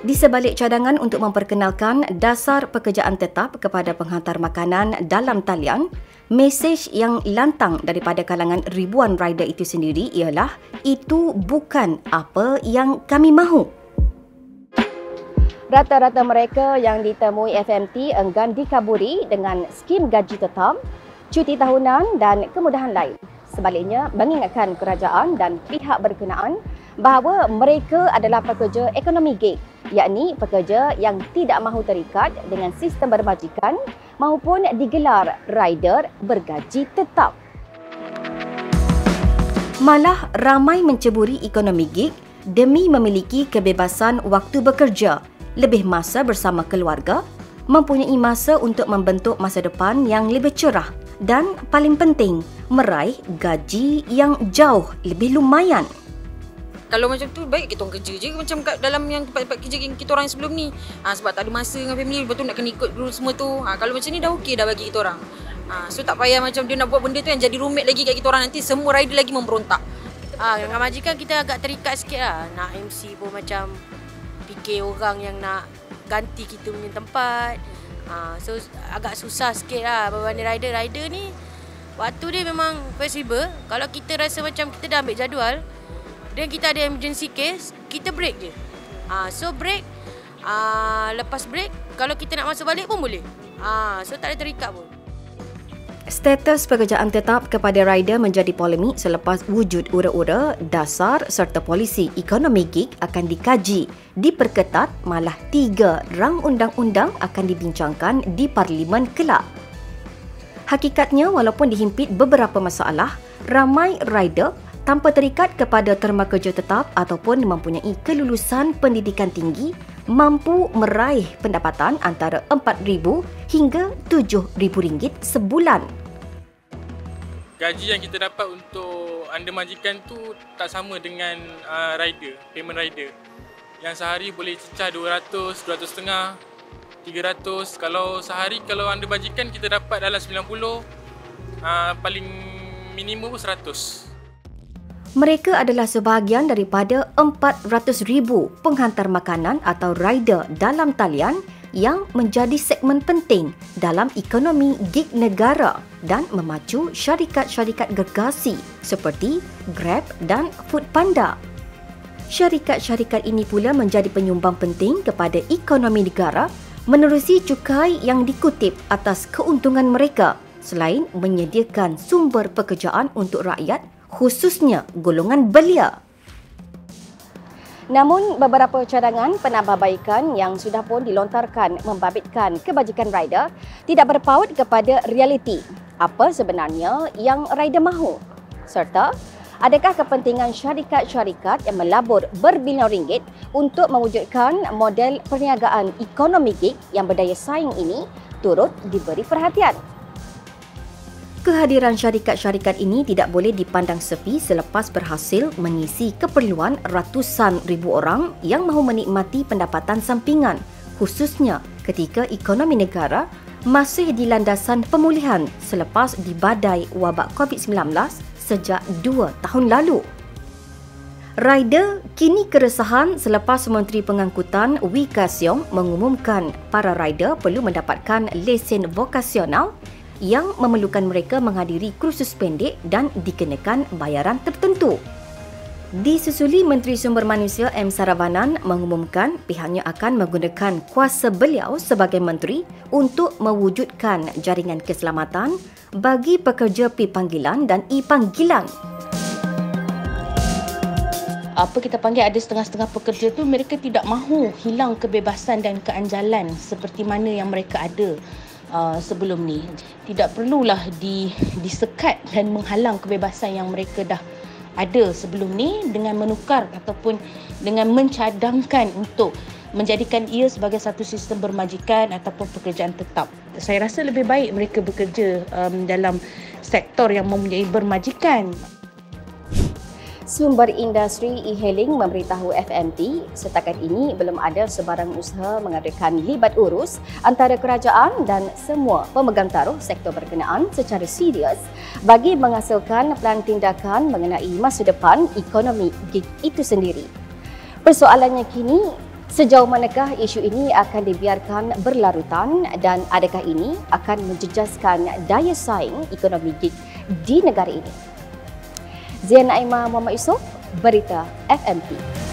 Di sebalik cadangan untuk memperkenalkan dasar pekerjaan tetap kepada penghantar makanan dalam talian, mesej yang lantang daripada kalangan ribuan rider itu sendiri ialah itu bukan apa yang kami mahu. Rata-rata mereka yang ditemui FMT enggan dikaburi dengan skim gaji tetap, cuti tahunan dan kemudahan lain. Sebaliknya, mengingatkan kerajaan dan pihak berkenaan bahawa mereka adalah pekerja ekonomi gig, yakni pekerja yang tidak mahu terikat dengan sistem bermajikan maupun digelar rider bergaji tetap. Malah ramai menceburi ekonomi gig demi memiliki kebebasan waktu bekerja, lebih masa bersama keluarga, mempunyai masa untuk membentuk masa depan yang lebih cerah dan paling penting, meraih gaji yang jauh lebih lumayan. Kalau macam tu, baik kita orang kerja je macam kat dalam yang tempat-tempat kerja kita orang sebelum ni. Sebab tak ada masa dengan family, lepas tu nak kena ikut dulu semua tu. Kalau macam ni dah okey dah bagi kita orang. So tak payah macam dia nak buat benda tu yang jadi rumit lagi kat kita orang, nanti semua rider lagi memberontak. Dengan majikan kita agak terikat sikit lah. Nak MC pun macam fikir orang yang nak ganti kita punya tempat. So agak susah sikit lah berbanding rider ni. Waktu dia memang fleksibel. Kalau kita rasa macam kita dah ambil jadual dan kita ada emergency case, kita break je. So break, lepas break kalau kita nak masuk balik pun boleh. So tak ada terikat pun. Status pekerjaan tetap kepada rider menjadi polemik selepas wujud ura-ura dasar serta polisi ekonomi gig akan dikaji, diperketat, malah 3 rang undang-undang akan dibincangkan di Parlimen kelak. Hakikatnya, walaupun dihimpit beberapa masalah, ramai rider tanpa terikat kepada terma kerja tetap ataupun mempunyai kelulusan pendidikan tinggi mampu meraih pendapatan antara RM4,000 hingga RM7,000 sebulan. Gaji yang kita dapat untuk under majikan tu tak sama dengan payment rider. Yang sehari boleh cecah 200, 200.5, 300. Kalau sehari kalau under majikan kita dapat dalam 90, paling minimum 100. Mereka adalah sebahagian daripada 400,000 penghantar makanan atau rider dalam talian yang menjadi segmen penting dalam ekonomi gig negara dan memacu syarikat-syarikat gergasi seperti Grab dan Foodpanda. Syarikat-syarikat ini pula menjadi penyumbang penting kepada ekonomi negara menerusi cukai yang dikutip atas keuntungan mereka selain menyediakan sumber pekerjaan untuk rakyat, khususnya golongan belia. Namun, beberapa cadangan penambahbaikan yang sudah pun dilontarkan membabitkan kebajikan rider tidak berpaut kepada realiti apa sebenarnya yang rider mahu. Serta, adakah kepentingan syarikat-syarikat yang melabur berbilion ringgit untuk mewujudkan model perniagaan ekonomi gig yang berdaya saing ini turut diberi perhatian. Kehadiran syarikat-syarikat ini tidak boleh dipandang sepi selepas berhasil mengisi keperluan ratusan ribu orang yang mahu menikmati pendapatan sampingan, khususnya ketika ekonomi negara masih di landasan pemulihan selepas dibadai wabak COVID-19 sejak 2 tahun lalu. Rider kini keresahan selepas Menteri Pengangkutan Wee Ka Siong mengumumkan para rider perlu mendapatkan lesen vokasional yang memerlukan mereka menghadiri kursus pendek dan dikenakan bayaran tertentu. Disusuli Menteri Sumber Manusia M. Saravanan mengumumkan pihaknya akan menggunakan kuasa beliau sebagai menteri untuk mewujudkan jaringan keselamatan bagi pekerja P-panggilan dan E-panggilan. Apa kita panggil ada setengah-setengah pekerja tu mereka tidak mahu hilang kebebasan dan keanjalan seperti mana yang mereka ada sebelum ni. Tidak perlulah disekat dan menghalang kebebasan yang mereka dah ada sebelum ni dengan menukar ataupun dengan mencadangkan untuk menjadikan ia sebagai satu sistem bermajikan ataupun pekerjaan tetap. Saya rasa lebih baik mereka bekerja dalam sektor yang mempunyai bermajikan. Sumber industri e-hailing memberitahu FMT setakat ini belum ada sebarang usaha mengadakan libat urus antara kerajaan dan semua pemegang taruh sektor berkenaan secara serius bagi menghasilkan plan tindakan mengenai masa depan ekonomi gig itu sendiri. Persoalannya kini, Sejauh manakah isu ini akan dibiarkan berlarutan dan adakah ini akan menjejaskan daya saing ekonomi di negara ini? Zian Aimah Muhammad Yusof, Berita FMP.